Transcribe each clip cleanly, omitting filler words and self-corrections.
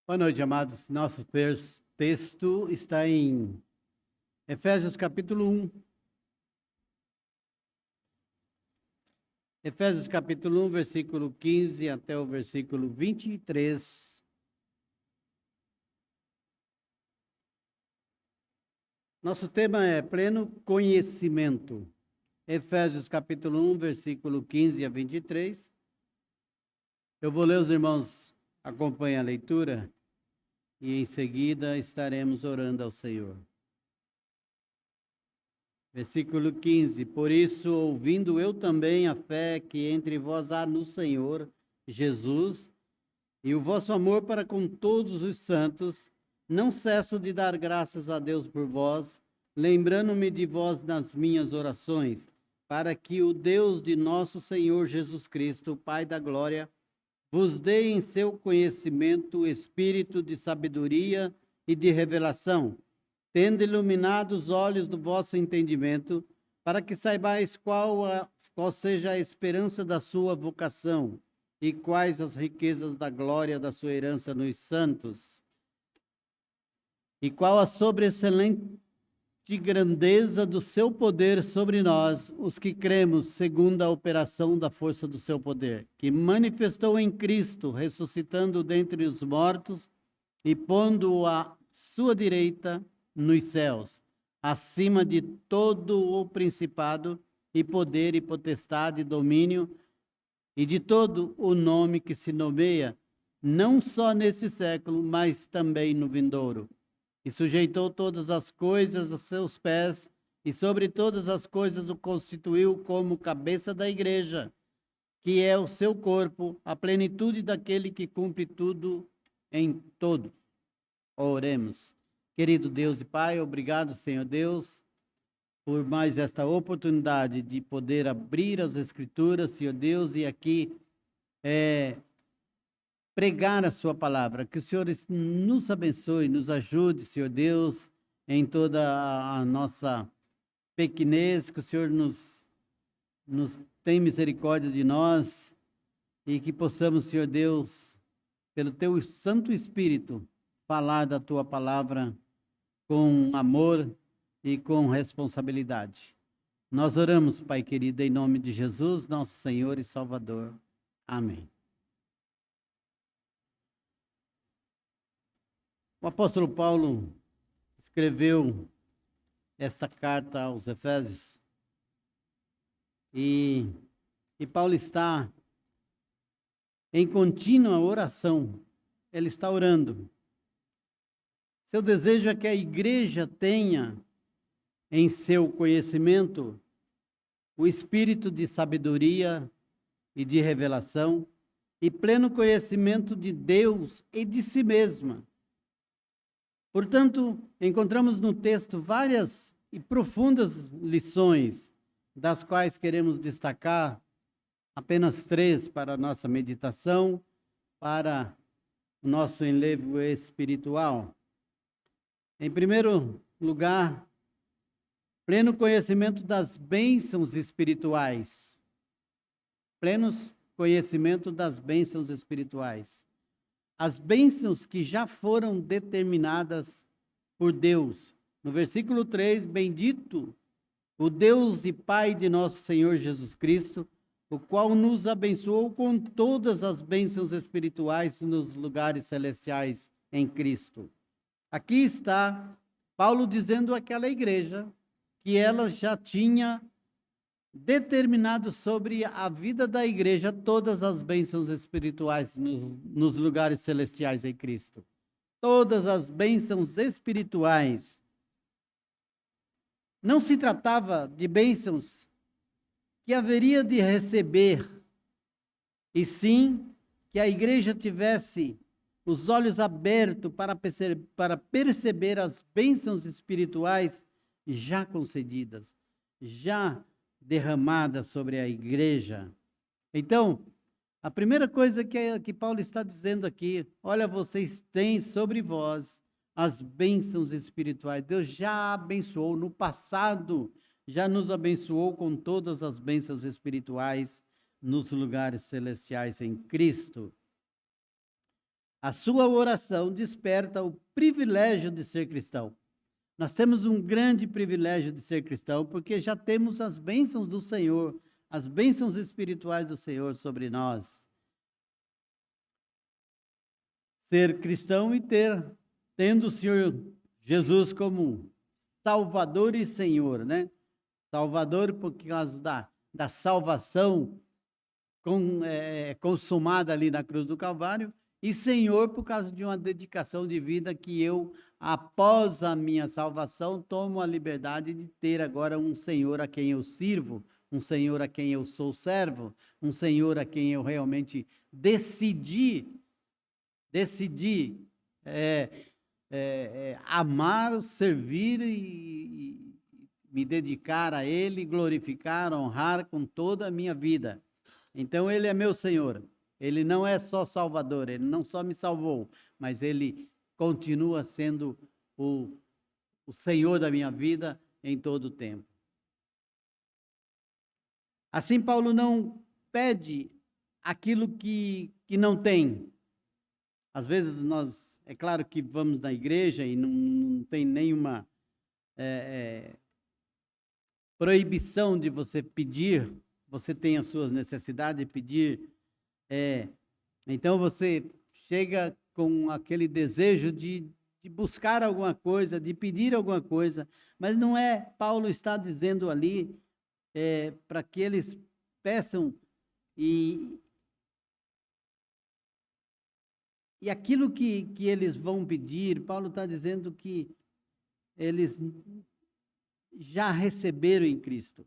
Boa noite, amados. Nosso texto está em Efésios capítulo 1. Efésios capítulo 1, versículo 15 até o versículo 23. Nosso tema é pleno conhecimento. Efésios capítulo 1, versículo 15 a 23. Eu vou ler, os irmãos acompanhem a leitura e em seguida estaremos orando ao Senhor. Versículo 15: Por isso, ouvindo eu também a fé que entre vós há no Senhor Jesus, e o vosso amor para com todos os santos, não cesso de dar graças a Deus por vós, lembrando-me de vós nas minhas orações, para que o Deus de nosso Senhor Jesus Cristo, o Pai da glória, vos dê em seu conhecimento o espírito de sabedoria e de revelação, tendo iluminado os olhos do vosso entendimento, para que saibais qual seja a esperança da sua vocação e quais as riquezas da glória da sua herança nos santos, e qual a sobreexcelente grandeza do seu poder sobre nós, os que cremos, segundo a operação da força do seu poder, que manifestou em Cristo, ressuscitando dentre os mortos e pondo-o à sua direita nos céus, acima de todo o principado e poder e potestade e domínio, e de todo o nome que se nomeia, não só nesse século, mas também no vindouro. E sujeitou todas as coisas aos seus pés, e sobre todas as coisas o constituiu como cabeça da igreja, que é o seu corpo, a plenitude daquele que cumpre tudo em todos. Oremos. Querido Deus e Pai, obrigado, Senhor Deus, por mais esta oportunidade de poder abrir as Escrituras, Senhor Deus, e aqui pregar a sua palavra. Que o Senhor nos abençoe, nos ajude, Senhor Deus, em toda a nossa pequenez, que o Senhor nos tenha misericórdia de nós e que possamos, Senhor Deus, pelo teu Santo Espírito, falar da tua palavra com amor e com responsabilidade. Nós oramos, Pai querido, em nome de Jesus, nosso Senhor e Salvador. Amém. O apóstolo Paulo escreveu esta carta aos Efésios e Paulo está em contínua oração. Ele está orando. Seu desejo é que a igreja tenha em seu conhecimento o espírito de sabedoria e de revelação e pleno conhecimento de Deus e de si mesma. Portanto, encontramos no texto várias e profundas lições, das quais queremos destacar apenas 3 para a nossa meditação, para o nosso enlevo espiritual. Em primeiro lugar, pleno conhecimento das bênçãos espirituais. Pleno conhecimento das bênçãos espirituais. As bênçãos que já foram determinadas por Deus. No versículo 3, bendito o Deus e Pai de nosso Senhor Jesus Cristo, o qual nos abençoou com todas as bênçãos espirituais nos lugares celestiais em Cristo. Aqui está Paulo dizendo àquela igreja que ela já tinha determinado sobre a vida da igreja todas as bênçãos espirituais nos lugares celestiais em Cristo. Todas as bênçãos espirituais. Não se tratava de bênçãos que haveria de receber, e sim que a igreja tivesse os olhos abertos para perceber as bênçãos espirituais já concedidas, já derramada sobre a igreja. Então, a primeira coisa que Paulo está dizendo aqui, olha, vocês têm sobre vós as bênçãos espirituais. Deus já abençoou no passado, já nos abençoou com todas as bênçãos espirituais nos lugares celestiais em Cristo. A sua oração desperta o privilégio de ser cristão. Nós temos um grande privilégio de ser cristão, porque já temos as bênçãos do Senhor, as bênçãos espirituais do Senhor sobre nós. Ser cristão e tendo o Senhor Jesus como Salvador e Senhor, né? Salvador por causa da salvação consumada ali na cruz do Calvário, e Senhor por causa de uma dedicação de vida que eu, após a minha salvação, tomo a liberdade de ter agora um Senhor a quem eu sirvo, um Senhor a quem eu sou servo, um Senhor a quem eu realmente decidi amar, servir e me dedicar a Ele, glorificar, honrar com toda a minha vida. Então Ele é meu Senhor. Ele não é só Salvador, Ele não só me salvou, mas Ele continua sendo o Senhor da minha vida em todo o tempo. Assim, Paulo não pede aquilo que não tem. Às vezes é claro que vamos na igreja e não tem nenhuma proibição de você pedir, você tem as suas necessidades de pedir. Então você chega com aquele desejo de buscar alguma coisa, de pedir alguma coisa, mas não é, Paulo está dizendo ali, para que eles peçam e aquilo que eles vão pedir, Paulo está dizendo que eles já receberam em Cristo.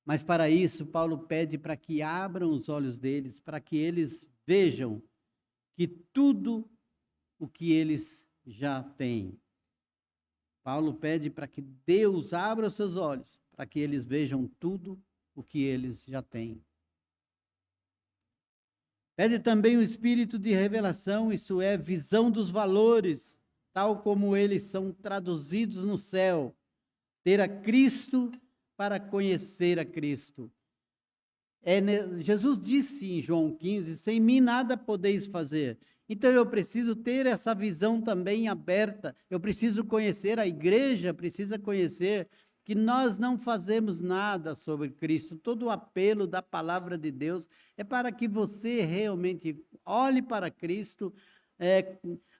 Mas para isso, Paulo pede para que abram os olhos deles, para que eles vejam que tudo o que eles já têm. Paulo pede para que Deus abra os seus olhos, para que eles vejam tudo o que eles já têm. Pede também o espírito de revelação, isso é, visão dos valores, tal como eles são traduzidos no céu. Ter a Cristo para conhecer a Cristo. Jesus disse em João 15, sem mim nada podeis fazer. Então eu preciso ter essa visão também aberta, eu preciso conhecer, a igreja precisa conhecer que nós não fazemos nada sobre Cristo. Todo o apelo da palavra de Deus é para que você realmente olhe para Cristo,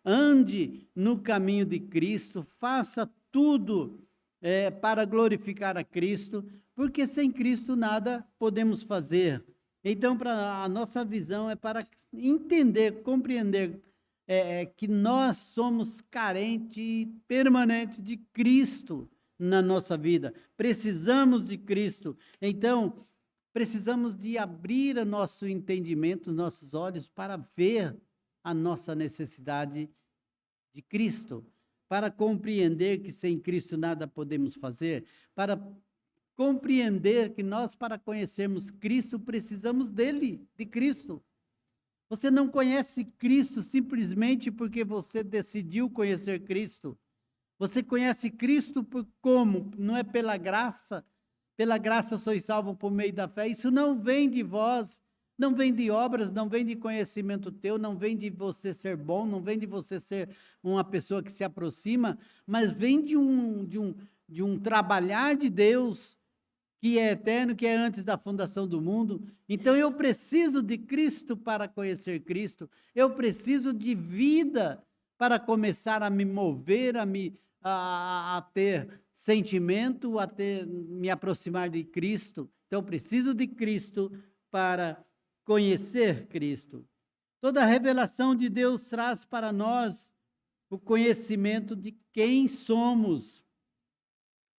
ande no caminho de Cristo, faça tudo para glorificar a Cristo, porque sem Cristo nada podemos fazer. Então, a nossa visão é para entender, compreender que nós somos carentes permanentes de Cristo na nossa vida. Precisamos de Cristo. Então, precisamos de abrir o nosso entendimento, os nossos olhos para ver a nossa necessidade de Cristo, para compreender que sem Cristo nada podemos fazer, para compreender que nós, para conhecermos Cristo, precisamos dele, de Cristo. Você não conhece Cristo simplesmente porque você decidiu conhecer Cristo. Você conhece Cristo por como? Não é pela graça sois salvos por meio da fé. Isso não vem de vós, não vem de obras, não vem de conhecimento teu, não vem de você ser bom, não vem de você ser uma pessoa que se aproxima, mas vem de um trabalhar de Deus que é eterno, que é antes da fundação do mundo. Então eu preciso de Cristo para conhecer Cristo, eu preciso de vida para começar a me mover, a ter sentimento, me aproximar de Cristo. Então eu preciso de Cristo para conhecer Cristo. Toda a revelação de Deus traz para nós o conhecimento de quem somos.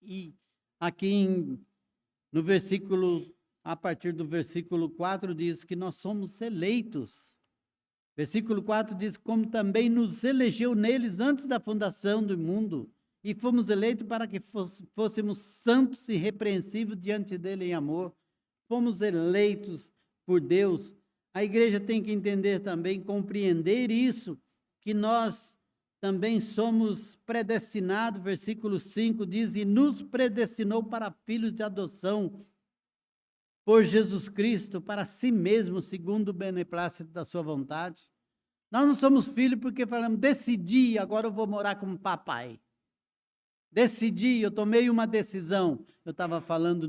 E aqui no versículo, a partir do versículo 4, diz que nós somos eleitos. Versículo 4 diz, como também nos elegeu neles antes da fundação do mundo, e fomos eleitos para que fôssemos santos e irrepreensíveis diante dele em amor. Fomos eleitos por Deus. A igreja tem que entender também, compreender isso, que nós também somos predestinados. Versículo 5 diz, e nos predestinou para filhos de adoção por Jesus Cristo, para si mesmo, segundo o beneplácito da sua vontade. Nós não somos filhos porque falamos, decidi, agora eu vou morar com o papai. Decidi, eu tomei uma decisão. Eu estava falando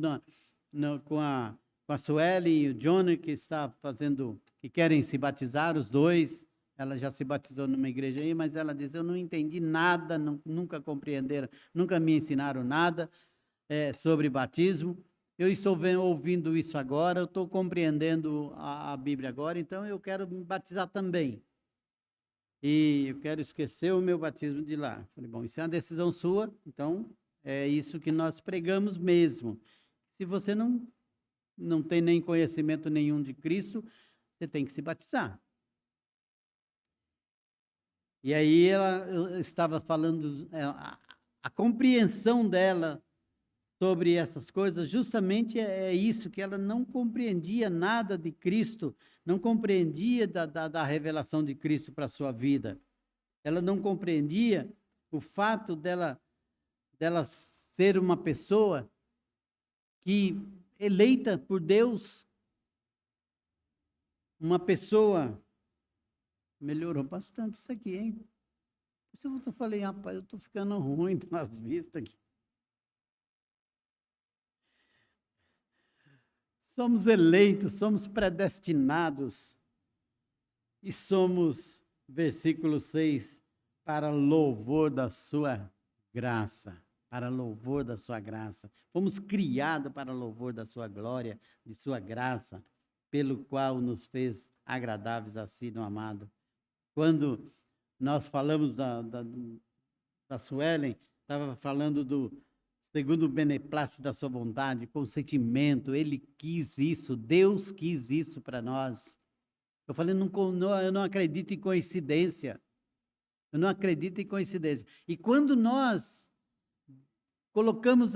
com a Sueli e o Johnny, que está fazendo, que querem se batizar, os dois. Ela já se batizou numa igreja aí, mas ela diz, eu não entendi nada, nunca compreenderam, nunca me ensinaram nada sobre batismo. Eu estou ouvindo isso agora, eu estou compreendendo a Bíblia agora, então eu quero me batizar também. E eu quero esquecer o meu batismo de lá. Falei, bom, isso é uma decisão sua, então é isso que nós pregamos mesmo. Se você não tem nem conhecimento nenhum de Cristo, você tem que se batizar. E aí eu estava falando, a compreensão dela sobre essas coisas, justamente é isso, que ela não compreendia nada de Cristo, não compreendia da revelação de Cristo para a sua vida. Ela não compreendia o fato dela ser uma pessoa que, eleita por Deus, uma pessoa, melhorou bastante isso aqui, hein? Eu falei, rapaz, eu estou ficando ruim nas vistas aqui. Somos eleitos, somos predestinados e somos, versículo 6, para louvor da sua graça, para louvor da sua graça. Fomos criados para louvor da sua glória, de sua graça, pelo qual nos fez agradáveis a si, no amado. Quando nós falamos da Suelen, estava falando do segundo o beneplácito da sua vontade, consentimento, ele quis isso, Deus quis isso para nós. Eu falei, eu não acredito em coincidência. Eu não acredito em coincidência. E quando nós colocamos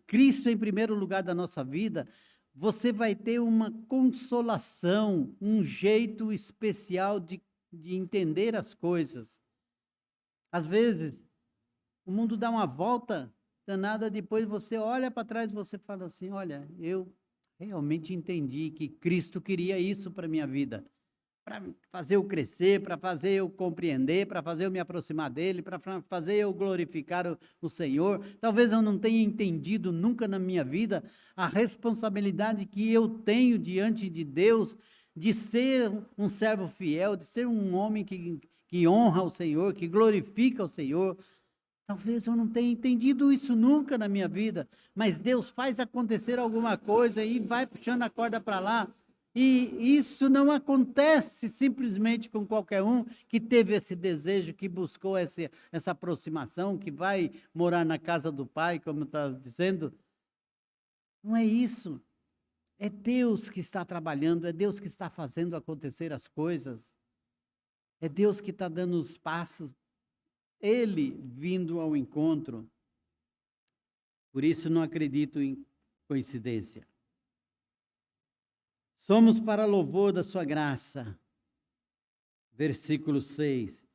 Cristo em primeiro lugar da nossa vida, você vai ter uma consolação, um jeito especial de entender as coisas. Às vezes, o mundo dá uma volta danada, depois você olha para trás e você fala assim, olha, eu realmente entendi que Cristo queria isso para a minha vida, para fazer eu crescer, para fazer eu compreender, para fazer eu me aproximar dele, para fazer eu glorificar o Senhor. Talvez eu não tenha entendido nunca na minha vida a responsabilidade que eu tenho diante de Deus, de ser um servo fiel, de ser um homem que honra o Senhor, que glorifica o Senhor. Talvez eu não tenha entendido isso nunca na minha vida, mas Deus faz acontecer alguma coisa e vai puxando a corda para lá. E isso não acontece simplesmente com qualquer um que teve esse desejo, que buscou essa aproximação, que vai morar na casa do Pai, como está dizendo. Não é isso. É Deus que está trabalhando, é Deus que está fazendo acontecer as coisas. É Deus que está dando os passos, Ele vindo ao encontro. Por isso não acredito em coincidência. Somos para louvor da sua graça. Versículo 6.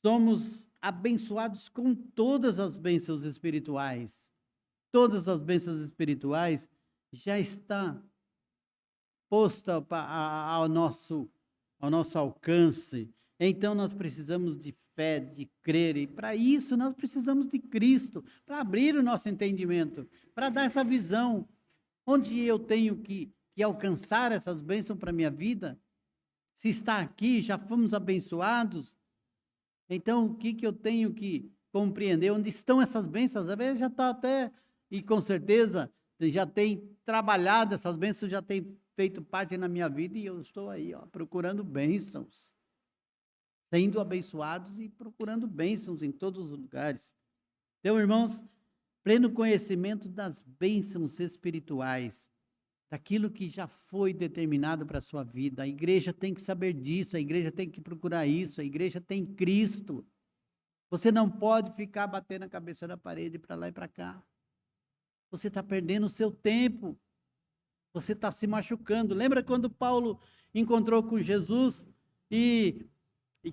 Somos abençoados com todas as bênçãos espirituais. Todas as bênçãos espirituais já está posta ao nosso alcance. Então nós precisamos de fé, de crer, e para isso nós precisamos de Cristo, para abrir o nosso entendimento, para dar essa visão, onde eu tenho que alcançar essas bênçãos para a minha vida. Se está aqui, já fomos abençoados, então o que eu tenho que compreender? Onde estão essas bênçãos? Às vezes já está até, e com certeza já tem trabalhado essas bênçãos, já tem feito parte na minha vida, e eu estou aí, procurando bênçãos, sendo abençoados e procurando bênçãos em todos os lugares. Então, irmãos, pleno conhecimento das bênçãos espirituais, daquilo que já foi determinado para a sua vida. A igreja tem que saber disso, a igreja tem que procurar isso, a igreja tem Cristo. Você não pode ficar batendo a cabeça na parede para lá e para cá. Você está perdendo o seu tempo. Você está se machucando. Lembra quando Paulo encontrou com Jesus e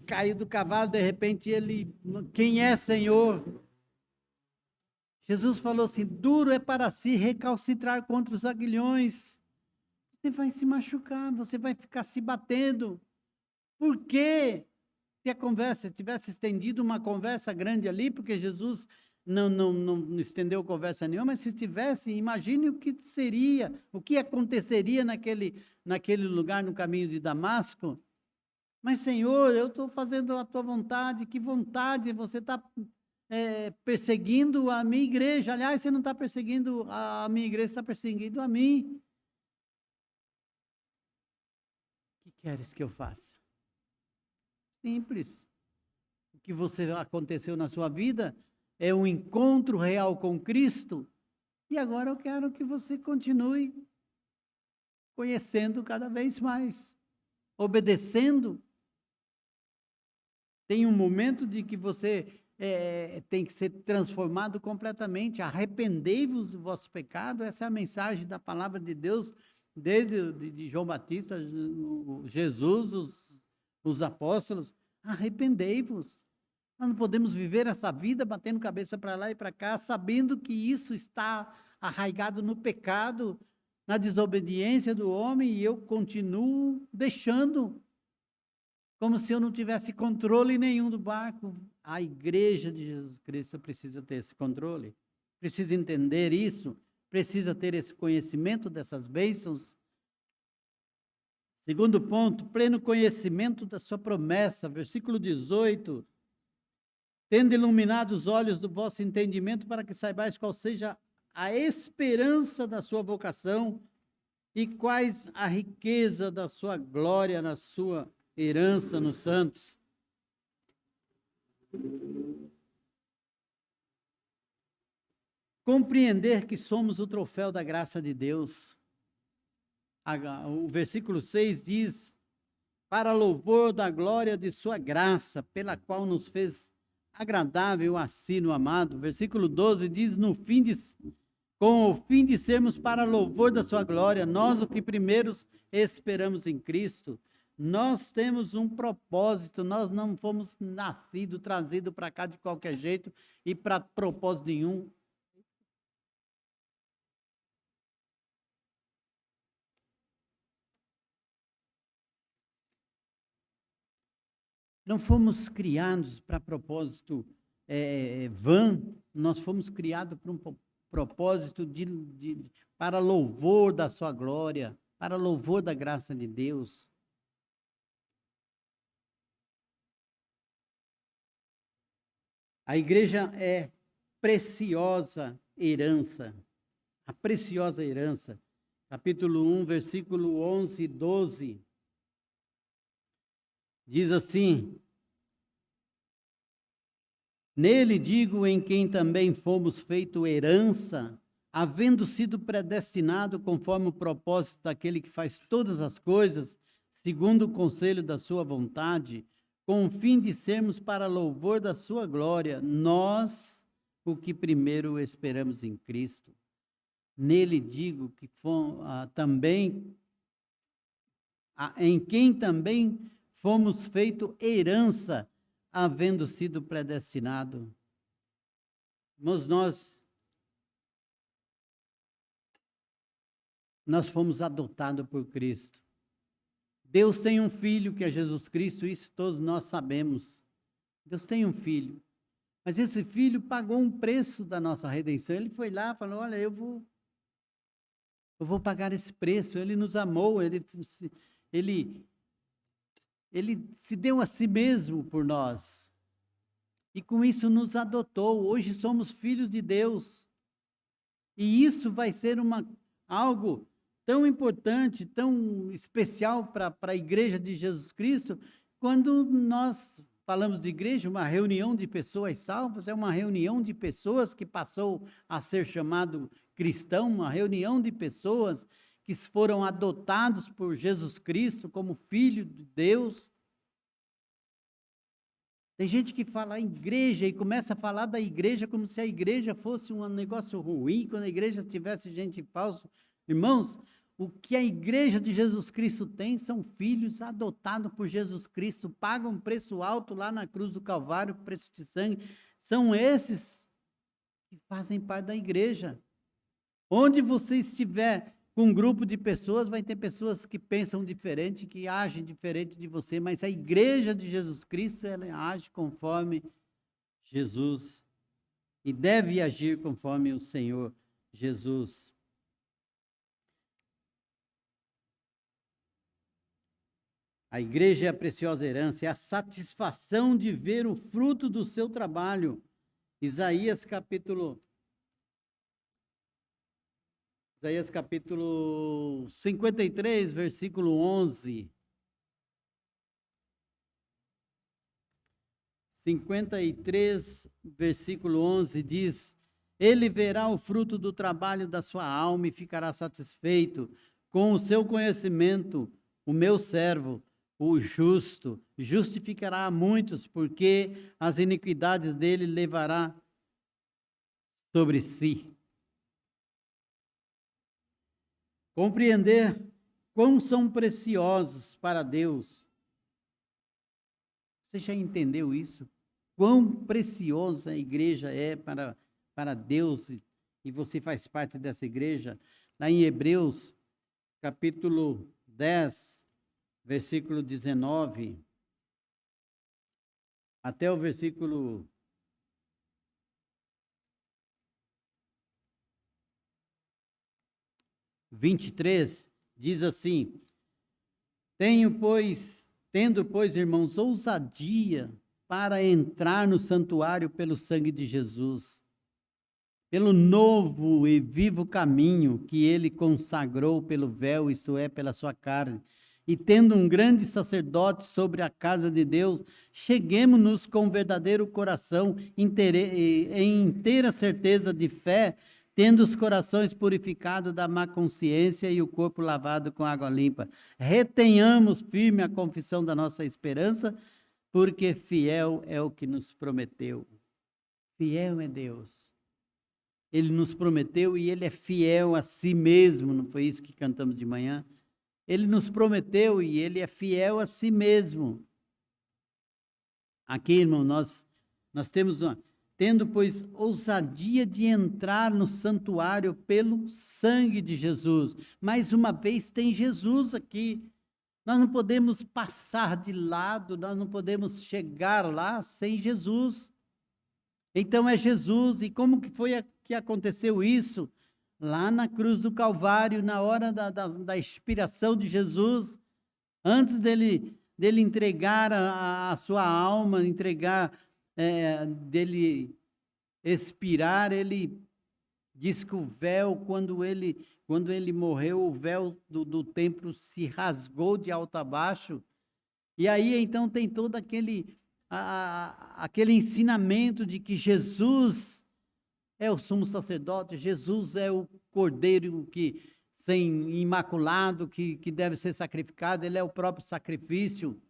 caiu do cavalo, de repente ele, quem é Senhor? Jesus falou assim, duro é para si recalcitrar contra os aguilhões. Você vai se machucar, você vai ficar se batendo. Por quê? Se a conversa tivesse estendido uma conversa grande ali, porque Jesus não estendeu conversa nenhuma, mas se tivesse, imagine o que seria, o que aconteceria naquele lugar no caminho de Damasco. Mas, Senhor, eu estou fazendo a tua vontade. Que vontade? Você está perseguindo a minha igreja. Aliás, você não está perseguindo a minha igreja, você está perseguindo a mim. O que queres que eu faça? Simples. O que aconteceu na sua vida é um encontro real com Cristo. E agora eu quero que você continue conhecendo cada vez mais, obedecendo. Tem um momento de que você tem que ser transformado completamente. Arrependei-vos do vosso pecado. Essa é a mensagem da palavra de Deus, desde de João Batista, Jesus, os apóstolos. Arrependei-vos. Nós não podemos viver essa vida batendo cabeça para lá e para cá, sabendo que isso está arraigado no pecado, na desobediência do homem, e eu continuo deixando, como se eu não tivesse controle nenhum do barco. A igreja de Jesus Cristo precisa ter esse controle, precisa entender isso, precisa ter esse conhecimento dessas bênçãos. Segundo ponto, pleno conhecimento da sua promessa, versículo 18. Tendo iluminado os olhos do vosso entendimento, para que saibais qual seja a esperança da sua vocação e quais a riqueza da sua glória na sua herança nos santos. Compreender que somos o troféu da graça de Deus. O versículo 6 diz: para louvor da glória de sua graça, pela qual nos fez agradável a si no amado. Versículo 12 diz: com o fim de sermos para louvor da sua glória, nós o que primeiros esperamos em Cristo. Nós temos um propósito, nós não fomos trazidos para cá de qualquer jeito e para propósito nenhum. Não fomos criados para propósito vã, nós fomos criados para um propósito para louvor da sua glória, para louvor da graça de Deus. A igreja é preciosa herança, a preciosa herança. Capítulo 1, versículo 11 e 12. Diz assim: nele digo, em quem também fomos feito herança, havendo sido predestinado conforme o propósito daquele que faz todas as coisas, segundo o conselho da sua vontade, com o fim de sermos para louvor da sua glória, nós, o que primeiro esperamos em Cristo. Nele digo que em quem também fomos feito herança, havendo sido predestinado. Mas nós fomos adotados por Cristo. Deus tem um filho que é Jesus Cristo, isso todos nós sabemos. Deus tem um filho. Mas esse filho pagou um preço da nossa redenção. Ele foi lá e falou: olha, eu vou pagar esse preço. Ele nos amou, ele se deu a si mesmo por nós. E com isso nos adotou. Hoje somos filhos de Deus. E isso vai ser algo tão importante, tão especial para a igreja de Jesus Cristo. Quando nós falamos de igreja, uma reunião de pessoas salvas, é uma reunião de pessoas que passou a ser chamado cristão, uma reunião de pessoas que foram adotados por Jesus Cristo como filho de Deus. Tem gente que fala igreja e começa a falar da igreja como se a igreja fosse um negócio ruim, quando a igreja tivesse gente falsa. Irmãos, o que a igreja de Jesus Cristo tem são filhos adotados por Jesus Cristo, pagam um preço alto lá na cruz do Calvário, preço de sangue. São esses que fazem parte da igreja. Onde você estiver com um grupo de pessoas, vai ter pessoas que pensam diferente, que agem diferente de você, mas a igreja de Jesus Cristo, ela age conforme Jesus e deve agir conforme o Senhor Jesus. A igreja é a preciosa herança, é a satisfação de ver o fruto do seu trabalho. Isaías capítulo 53, versículo 11. 53, versículo 11 diz: Ele verá o fruto do trabalho da sua alma e ficará satisfeito com o seu conhecimento. O meu servo, o justo, justificará a muitos, porque as iniquidades dele levará sobre si. Compreender quão são preciosos para Deus. Você já entendeu isso? Quão preciosa a igreja é para Deus, e você faz parte dessa igreja? Lá em Hebreus, capítulo 10, versículo 19, até o versículo 23, diz assim: Tendo, pois, irmãos, ousadia para entrar no santuário pelo sangue de Jesus, pelo novo e vivo caminho que ele consagrou pelo véu, isto é, pela sua carne, e tendo um grande sacerdote sobre a casa de Deus, cheguemo-nos com verdadeiro coração, em inteira certeza de fé, tendo os corações purificados da má consciência e o corpo lavado com água limpa. Retenhamos firme a confissão da nossa esperança, porque fiel é o que nos prometeu. Fiel é Deus. Ele nos prometeu e ele é fiel a si mesmo, não foi isso que cantamos de manhã? Ele nos prometeu e ele é fiel a si mesmo. Aqui, irmão, nós temos tendo, pois, ousadia de entrar no santuário pelo sangue de Jesus. Mais uma vez tem Jesus aqui. Nós não podemos passar de lado, nós não podemos chegar lá sem Jesus. Então é Jesus. E como que foi que aconteceu isso? Lá na cruz do Calvário, na hora da expiração de Jesus, antes dele entregar a sua alma, dele expirar, ele diz que o véu, quando ele morreu, o véu do templo se rasgou de alto a baixo. E aí então tem todo aquele ensinamento de que Jesus é o sumo sacerdote, Jesus é o cordeiro sem imaculado, que deve ser sacrificado, ele é o próprio sacrifício.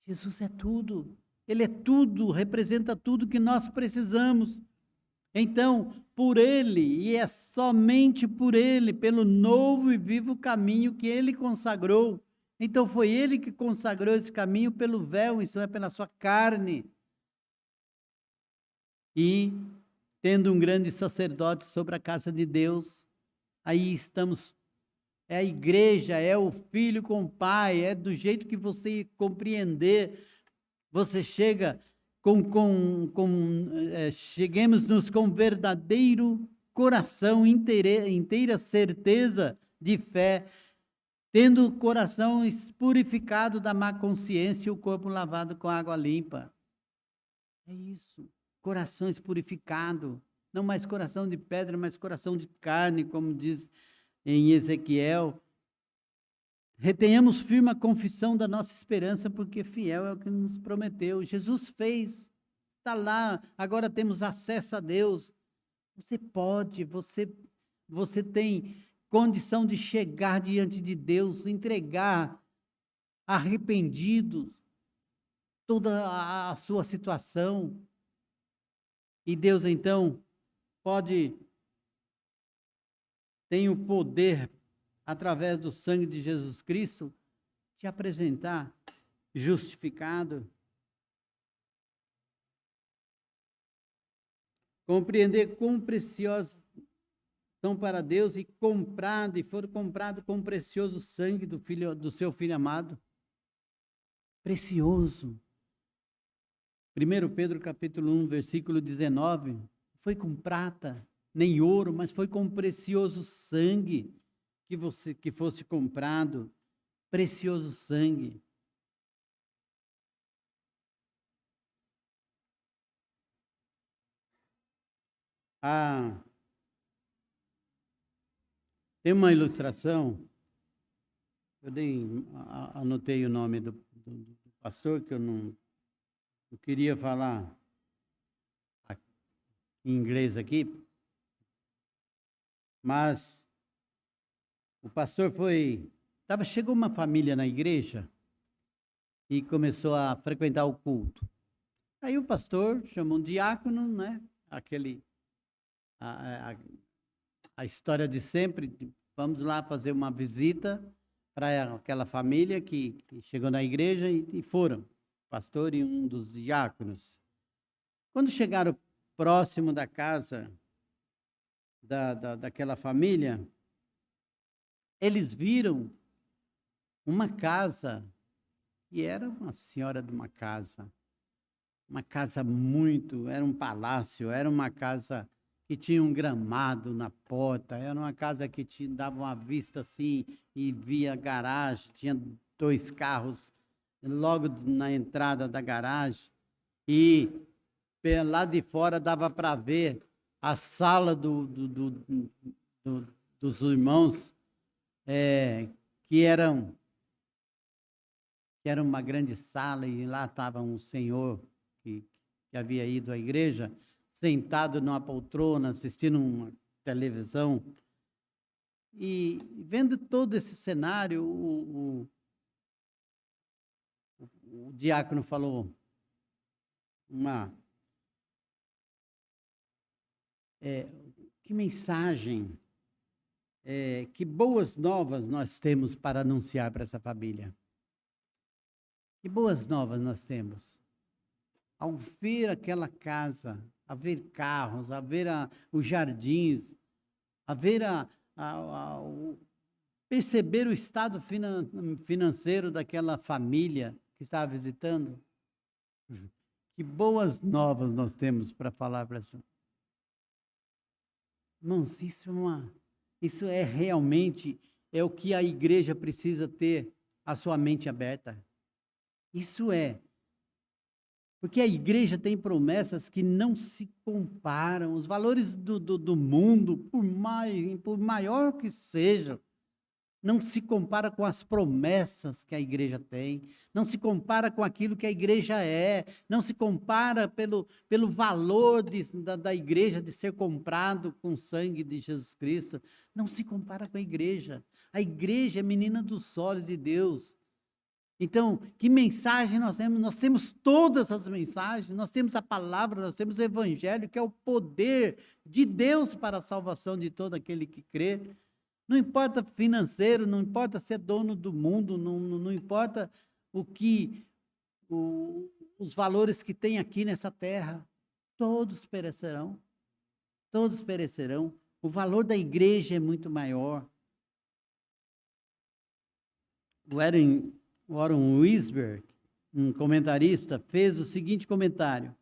Jesus é tudo, ele é tudo, representa tudo que nós precisamos. Então, por ele, e é somente por ele, pelo novo e vivo caminho que ele consagrou. Então, foi ele que consagrou esse caminho pelo véu, isso é, pela sua carne. E, tendo um grande sacerdote sobre a casa de Deus, aí estamos, é a igreja, é o filho com o pai, é do jeito que você compreender, você chega cheguemos-nos com verdadeiro coração, inteira certeza de fé, tendo o coração purificado da má consciência e o corpo lavado com água limpa. É isso, corações purificados, não mais coração de pedra, mas coração de carne, como diz em Ezequiel. Retenhamos firme a confissão da nossa esperança, porque fiel é o que nos prometeu. Jesus fez, está lá, agora temos acesso a Deus. Você pode, você tem condição de chegar diante de Deus, entregar arrependido toda a sua situação. E Deus então tem o poder, através do sangue de Jesus Cristo, te apresentar justificado. Compreender quão preciosa são para Deus e foram comprados com o precioso sangue do seu Filho amado. Precioso. 1 Pedro capítulo 1, versículo 19, foi com prata, nem ouro, mas foi com precioso sangue que fosse comprado, precioso sangue. Tem uma ilustração, anotei o nome do pastor, que eu não queria falar em inglês aqui, mas o pastor chegou uma família na igreja e começou a frequentar o culto. Aí o pastor chamou um diácono, né? A história de sempre, vamos lá fazer uma visita para aquela família que chegou na igreja e foram, o pastor e um dos diáconos. Quando chegaram próximo da casa daquela família, eles viram uma casa, e era uma senhora de uma casa era um palácio, era uma casa que tinha um gramado na porta, era uma casa que dava uma vista assim, e via garagem, tinha 2 carros logo na entrada da garagem, e lá de fora dava para ver a sala dos irmãos, que era uma grande sala, e lá estava um senhor que havia ido à igreja, sentado numa poltrona, assistindo uma televisão, e vendo todo esse cenário, o diácono falou que mensagem, que boas novas nós temos para anunciar para essa família. Que boas novas nós temos. Ao ver aquela casa, a ver carros, a ver os jardins, a ver perceber o estado financeiro daquela família que estava visitando. Que boas novas nós temos para falar para isso. Irmãos, isso é realmente o que a igreja precisa ter, a sua mente aberta. Isso é. Porque a igreja tem promessas que não se comparam. Os valores do mundo, por maior que sejam, não se compara com as promessas que a igreja tem, não se compara com aquilo que a igreja é, não se compara pelo valor da igreja de ser comprado com o sangue de Jesus Cristo, não se compara com a igreja. A igreja é menina dos olhos de Deus. Então, que mensagem nós temos? Nós temos todas as mensagens, nós temos a palavra, nós temos o evangelho, que é o poder de Deus para a salvação de todo aquele que crê. Não importa financeiro, não importa ser dono do mundo, não importa os valores que tem aqui nessa terra, todos perecerão, todos perecerão. O valor da igreja é muito maior. Warren Wiersbe, um comentarista, fez o seguinte comentário: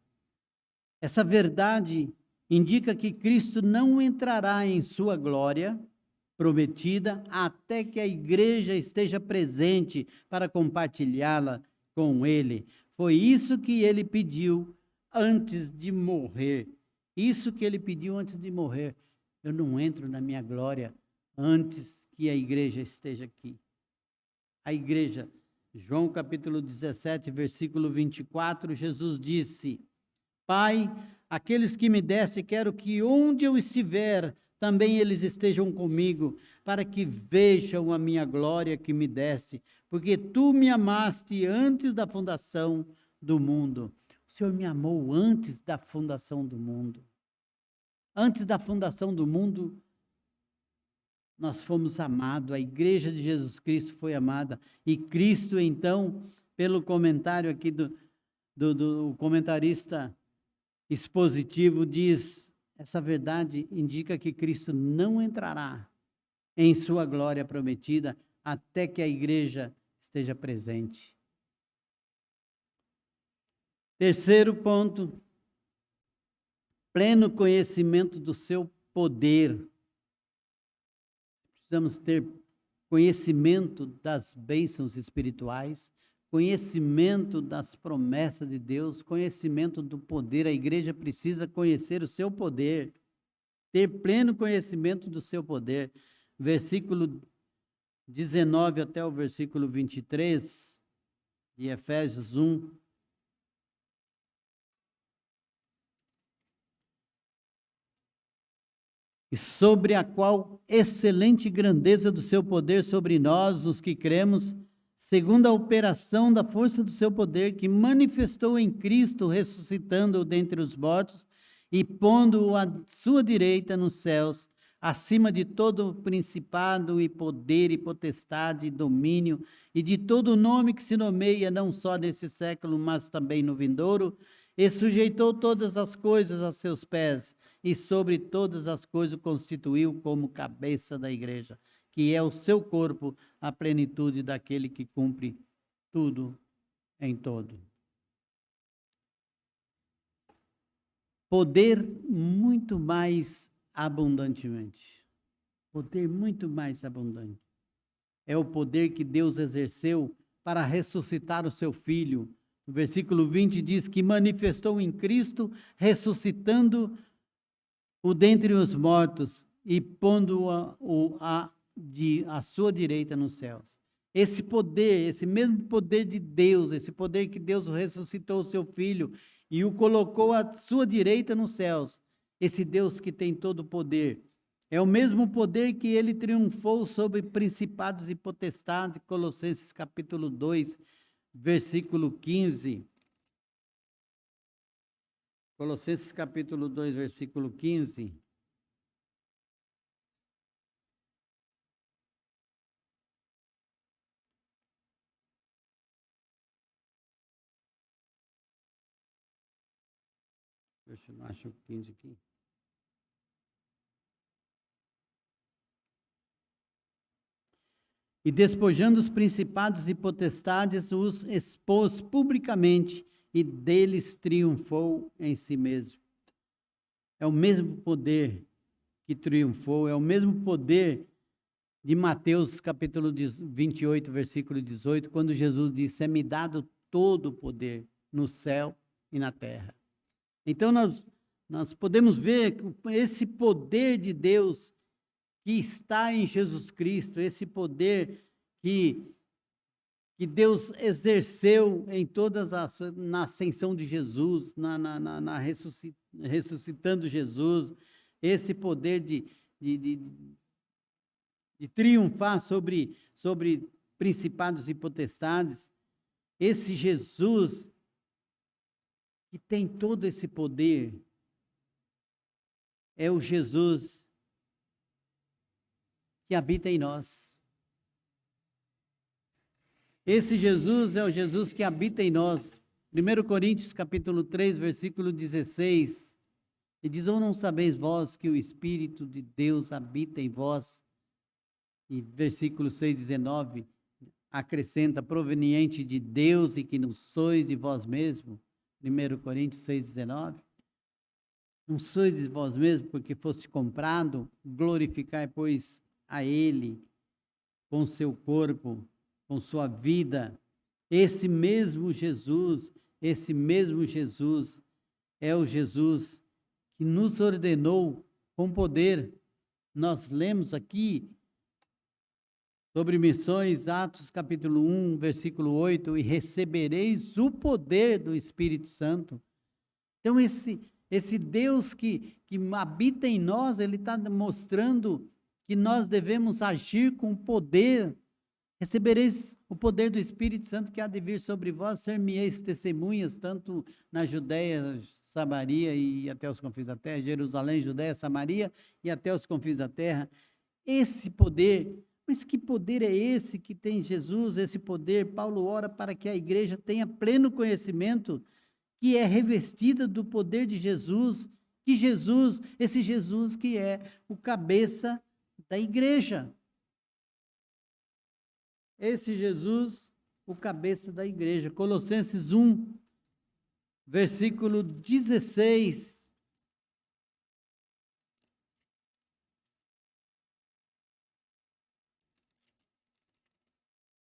essa verdade indica que Cristo não entrará em sua glória prometida até que a igreja esteja presente para compartilhá-la com ele. Foi isso que ele pediu antes de morrer. Isso que ele pediu antes de morrer. Eu não entro na minha glória antes que a igreja esteja aqui. A igreja, João capítulo 17, versículo 24, Jesus disse: Pai, aqueles que me deste, quero que onde eu estiver, também eles estejam comigo, para que vejam a minha glória que me deste, porque tu me amaste antes da fundação do mundo. O Senhor me amou antes da fundação do mundo. Antes da fundação do mundo, nós fomos amados, a igreja de Jesus Cristo foi amada, e Cristo, então, pelo comentário aqui do comentarista expositivo, diz, essa verdade indica que Cristo não entrará em sua glória prometida até que a igreja esteja presente. Terceiro ponto, pleno conhecimento do seu poder. Precisamos ter conhecimento das bênçãos espirituais, conhecimento das promessas de Deus, conhecimento do poder. A igreja precisa conhecer o seu poder, ter pleno conhecimento do seu poder. Versículo 19 até o versículo 23 de Efésios 1. E sobre a qual excelente grandeza do seu poder sobre nós, os que cremos, segundo a operação da força do seu poder, que manifestou em Cristo, ressuscitando-o dentre os mortos e pondo-o à sua direita nos céus, acima de todo principado e poder e potestade e domínio, e de todo nome que se nomeia, não só neste século, mas também no vindouro, e sujeitou todas as coisas a seus pés, e sobre todas as coisas o constituiu como cabeça da igreja, que é o seu corpo, a plenitude daquele que cumpre tudo em todo. Poder muito mais abundantemente. Poder muito mais abundante. É o poder que Deus exerceu para ressuscitar o seu Filho. O versículo 20 diz que manifestou em Cristo, ressuscitando o dentre os mortos e pondo-o à sua direita nos céus. Esse poder, esse mesmo poder de Deus, esse poder que Deus ressuscitou o seu Filho e o colocou à sua direita nos céus, esse Deus que tem todo o poder, é o mesmo poder que ele triunfou sobre principados e potestades, Colossenses capítulo 2, versículo 15. Colossenses capítulo 2, versículo 15. Deixa eu não acho o 15 aqui. E despojando os principados e potestades, os expôs publicamente, e deles triunfou em si mesmo. É o mesmo poder que triunfou, é o mesmo poder de Mateus capítulo 28, versículo 18, quando Jesus disse: é-me dado todo o poder no céu e na terra. Então nós podemos ver esse poder de Deus que está em Jesus Cristo, esse poder que Deus exerceu em na ascensão de Jesus, ressuscitando Jesus, esse poder de triunfar sobre principados e potestades, esse Jesus que tem todo esse poder, é o Jesus que habita em nós. Esse Jesus é o Jesus que habita em nós. 1 Coríntios capítulo 3, versículo 16, e diz: ou não sabeis vós que o Espírito de Deus habita em vós? E versículo 6, 19, acrescenta: proveniente de Deus e que não sois de vós mesmos. 1 Coríntios 6, 19. Não sois de vós mesmos porque foste comprado, glorificai, pois, a Ele com seu corpo, com sua vida. Esse mesmo Jesus é o Jesus que nos ordenou com poder. Nós lemos aqui sobre missões, Atos capítulo 1, versículo 8, e recebereis o poder do Espírito Santo. Então esse Deus que habita em nós, ele está mostrando que nós devemos agir com poder. Recebereis o poder do Espírito Santo que há de vir sobre vós, ser-me-eis testemunhas, tanto na Judéia, Samaria e até os confins da terra, Jerusalém, Judéia, Samaria e até os confins da terra. Esse poder, mas que poder é esse que tem Jesus? Esse poder, Paulo ora para que a igreja tenha pleno conhecimento, que é revestida do poder de Jesus, Que Jesus, esse Jesus que é o cabeça da igreja. Esse Jesus, o cabeça da igreja. Colossenses 1, versículo 16.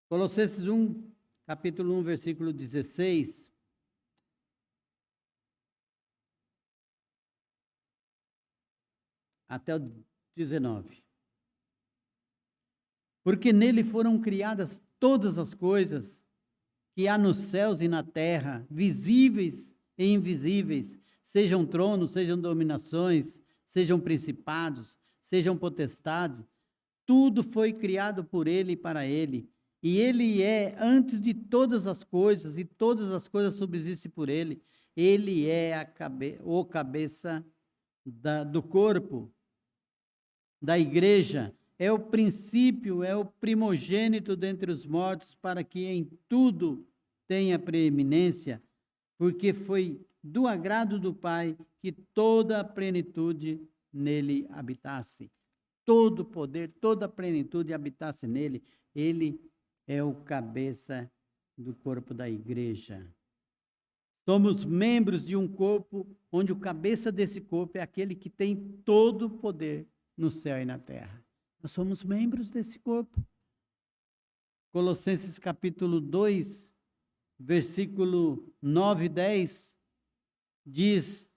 Colossenses 1, capítulo 1, versículo 16. Até o 19. Porque nele foram criadas todas as coisas que há nos céus e na terra, visíveis e invisíveis, sejam tronos, sejam dominações, sejam principados, sejam potestades, tudo foi criado por ele e para ele. E ele é antes de todas as coisas, e todas as coisas subsistem por ele. Ele é o cabeça do corpo, da igreja, é o princípio, é o primogênito dentre os mortos, para que em tudo tenha preeminência, porque foi do agrado do Pai que toda a plenitude nele habitasse. Todo o poder, toda a plenitude habitasse nele. Ele é o cabeça do corpo da igreja. Somos membros de um corpo onde o cabeça desse corpo é aquele que tem todo o poder no céu e na terra. Nós somos membros desse corpo. Colossenses capítulo 2, versículo 9 e 10, diz: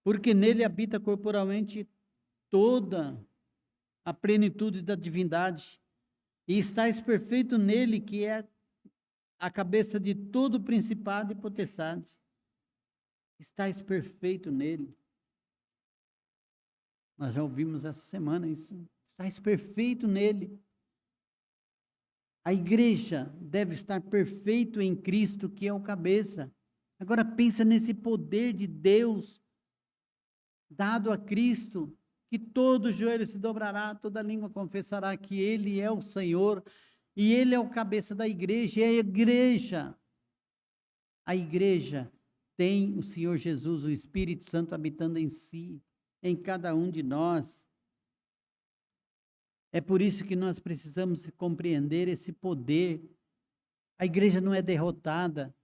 porque nele habita corporalmente toda a plenitude da divindade, e estáis perfeito nele, que é a cabeça de todo principado e potestade. Estáis perfeito nele. Nós já ouvimos essa semana isso. Estáis perfeito nele. A igreja deve estar perfeito em Cristo, que é o cabeça. Agora pensa nesse poder de Deus dado a Cristo, que todo joelho se dobrará, toda língua confessará que Ele é o Senhor, e Ele é o cabeça da igreja, e a igreja tem o Senhor Jesus, o Espírito Santo habitando em si, em cada um de nós. É por isso que nós precisamos compreender esse poder. A igreja não é derrotada.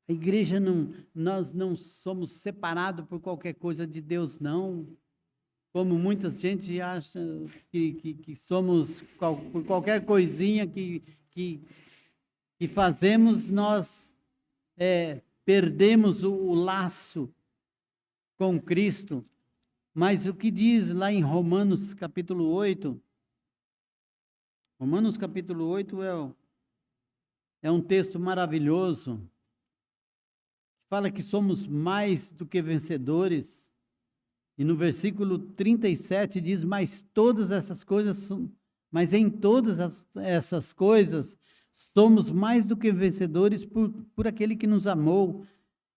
A igreja não, nós não somos separados por qualquer coisa de Deus, não. Como muita gente acha que somos, por qualquer coisinha que fazemos, nós perdemos o laço com Cristo. Mas o que diz lá em Romanos capítulo 8, Romanos capítulo 8 é um texto maravilhoso, fala que somos mais do que vencedores, e no versículo 37 diz, mas em todas essas coisas, somos mais do que vencedores por aquele que nos amou.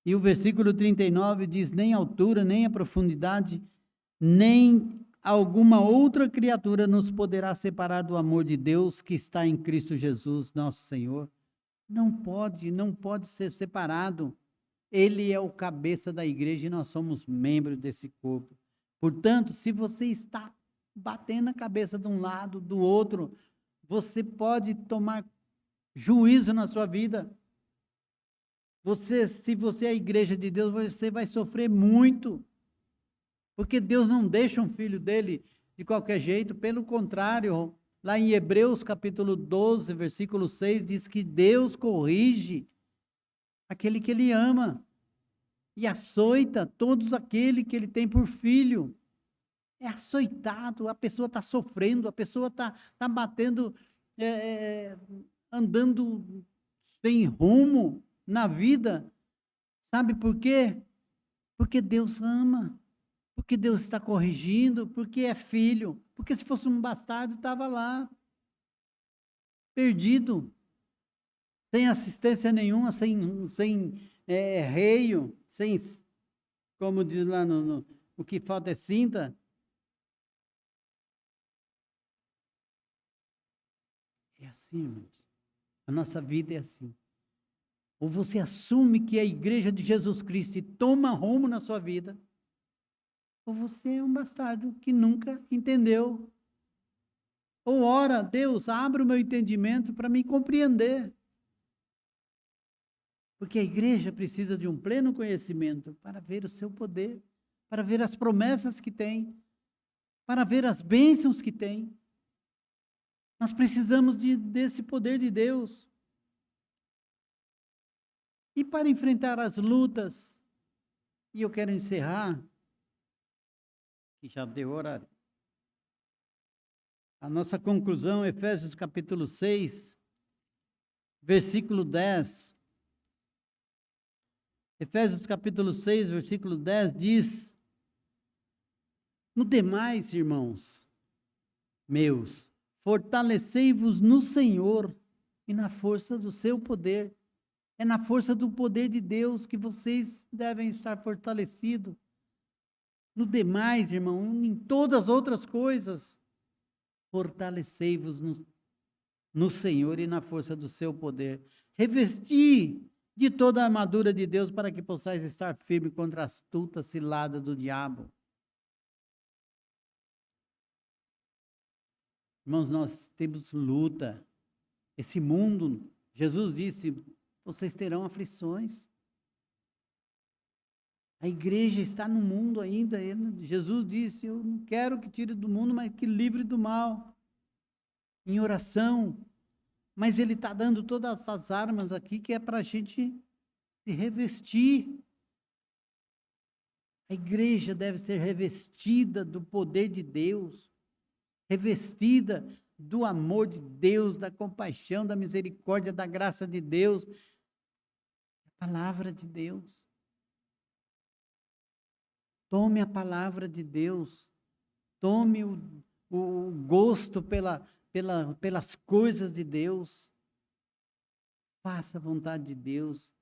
E o versículo 39 diz, nem a altura, nem a profundidade, nem alguma outra criatura nos poderá separar do amor de Deus que está em Cristo Jesus, nosso Senhor. Não pode ser separado. Ele é o cabeça da igreja e nós somos membros desse corpo. Portanto, se você está batendo a cabeça de um lado, do outro, você pode tomar juízo na sua vida. Se você é a igreja de Deus, você vai sofrer muito. Porque Deus não deixa um filho dele de qualquer jeito, pelo contrário, lá em Hebreus capítulo 12, versículo 6, diz que Deus corrige aquele que ele ama e açoita todos aquele que ele tem por filho. É açoitado, a pessoa está sofrendo, a pessoa tá batendo, andando sem rumo na vida. Sabe por quê? Porque Deus ama. Porque Deus está corrigindo, porque é filho, porque se fosse um bastardo, estava lá, perdido, sem assistência nenhuma, sem reio, sem, como diz lá o que falta é cinta. É assim, irmãos. A nossa vida é assim. Ou você assume que é a igreja de Jesus Cristo e toma rumo na sua vida, ou você é um bastardo que nunca entendeu. Ou ora, Deus, abre o meu entendimento para me compreender. Porque a igreja precisa de um pleno conhecimento para ver o seu poder, para ver as promessas que tem, para ver as bênçãos que tem. Nós precisamos desse poder de Deus. E para enfrentar as lutas, e eu quero encerrar, que já deu horário. A nossa conclusão, Efésios capítulo 6, versículo 10. Efésios capítulo 6, versículo 10 diz: no demais, irmãos meus, fortalecei-vos no Senhor e na força do seu poder. É na força do poder de Deus que vocês devem estar fortalecidos. No demais, irmão, em todas as outras coisas, fortalecei-vos no Senhor e na força do seu poder. Revesti de toda a armadura de Deus para que possais estar firme contra a astuta cilada do diabo. Irmãos, nós temos luta. Esse mundo, Jesus disse, vocês terão aflições. A igreja está no mundo ainda. Jesus disse, eu não quero que tire do mundo, mas que livre do mal. Em oração. Mas ele está dando todas as armas aqui, que é para a gente se revestir. A igreja deve ser revestida do poder de Deus, revestida do amor de Deus, da compaixão, da misericórdia, da graça de Deus, a palavra de Deus. Tome a palavra de Deus, tome o gosto pelas coisas de Deus, faça a vontade de Deus,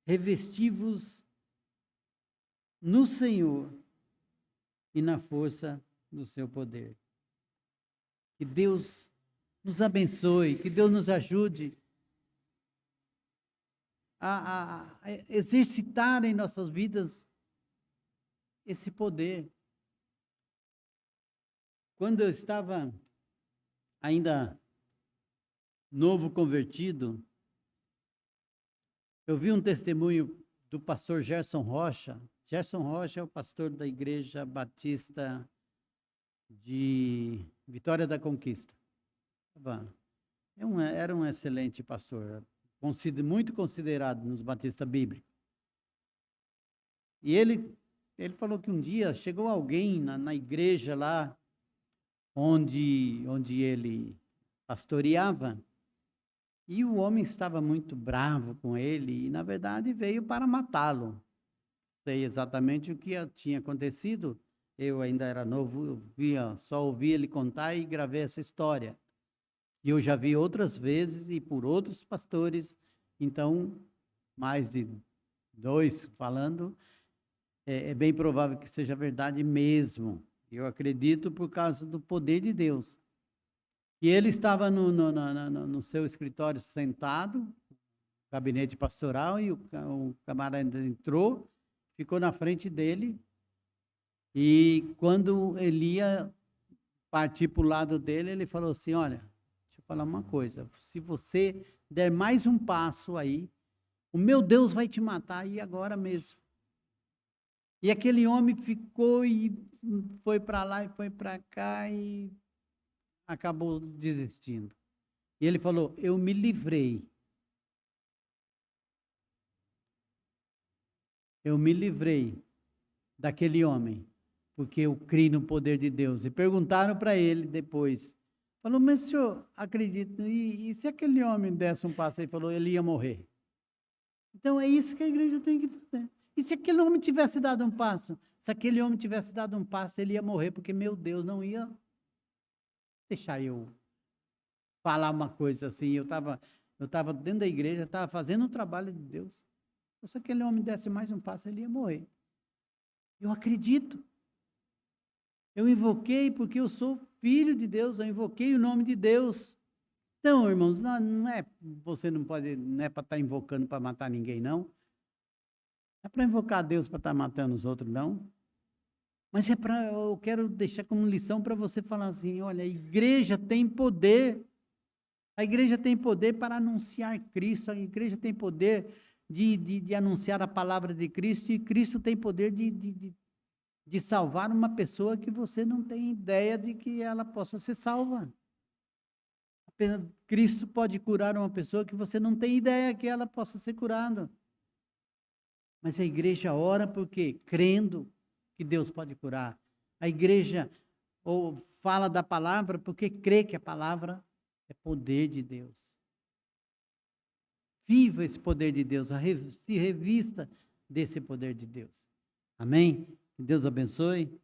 revesti-vos no Senhor e na força do seu poder. Que Deus nos abençoe, que Deus nos ajude a exercitar em nossas vidas esse poder. Quando eu estava ainda novo convertido, eu vi um testemunho do pastor Gerson Rocha. Gerson Rocha é o pastor da Igreja Batista de Vitória da Conquista. Era um excelente pastor, muito considerado nos batistas bíblicos. E ele falou que um dia chegou alguém na igreja lá, onde ele pastoreava, e o homem estava muito bravo com ele, e na verdade veio para matá-lo. Sei exatamente o que tinha acontecido, eu ainda era novo, só ouvi ele contar e gravei essa história. E eu já vi outras vezes e por outros pastores, então, mais de 2 falando, é bem provável que seja verdade mesmo. Eu acredito por causa do poder de Deus. E ele estava no seu escritório sentado, gabinete pastoral, e o camarada entrou, ficou na frente dele, e quando ele ia partir para o lado dele, ele falou assim, olha, deixa eu falar uma coisa, se você der mais um passo aí, o meu Deus vai te matar aí agora mesmo. E aquele homem ficou e foi para lá e foi para cá e acabou desistindo. E ele falou, eu me livrei. Eu me livrei daquele homem, porque eu criei no poder de Deus. E perguntaram para ele depois, falou, mas o senhor acredita, e se aquele homem desse um passo aí, falou, ele ia morrer. Então é isso que a igreja tem que fazer. E se aquele homem tivesse dado um passo? Se aquele homem tivesse dado um passo, ele ia morrer, porque meu Deus não ia deixar eu falar uma coisa assim. Eu estava dentro da igreja, estava fazendo o trabalho de Deus. Se aquele homem desse mais um passo, ele ia morrer. Eu acredito. Eu invoquei porque eu sou filho de Deus, eu invoquei o nome de Deus. Então, irmãos, não é, você não pode, não é para estar invocando para matar ninguém, não. Não é para invocar Deus para estar matando os outros, não. Mas eu quero deixar como lição para você falar assim, olha, a igreja tem poder. A igreja tem poder para anunciar Cristo, a igreja tem poder de anunciar a palavra de Cristo, e Cristo tem poder de salvar uma pessoa que você não tem ideia de que ela possa ser salva. Cristo pode curar uma pessoa que você não tem ideia que ela possa ser curada. Mas a igreja ora porque crendo que Deus pode curar. A igreja fala da palavra porque crê que a palavra é poder de Deus. Viva esse poder de Deus, se revista desse poder de Deus. Amém? Que Deus abençoe.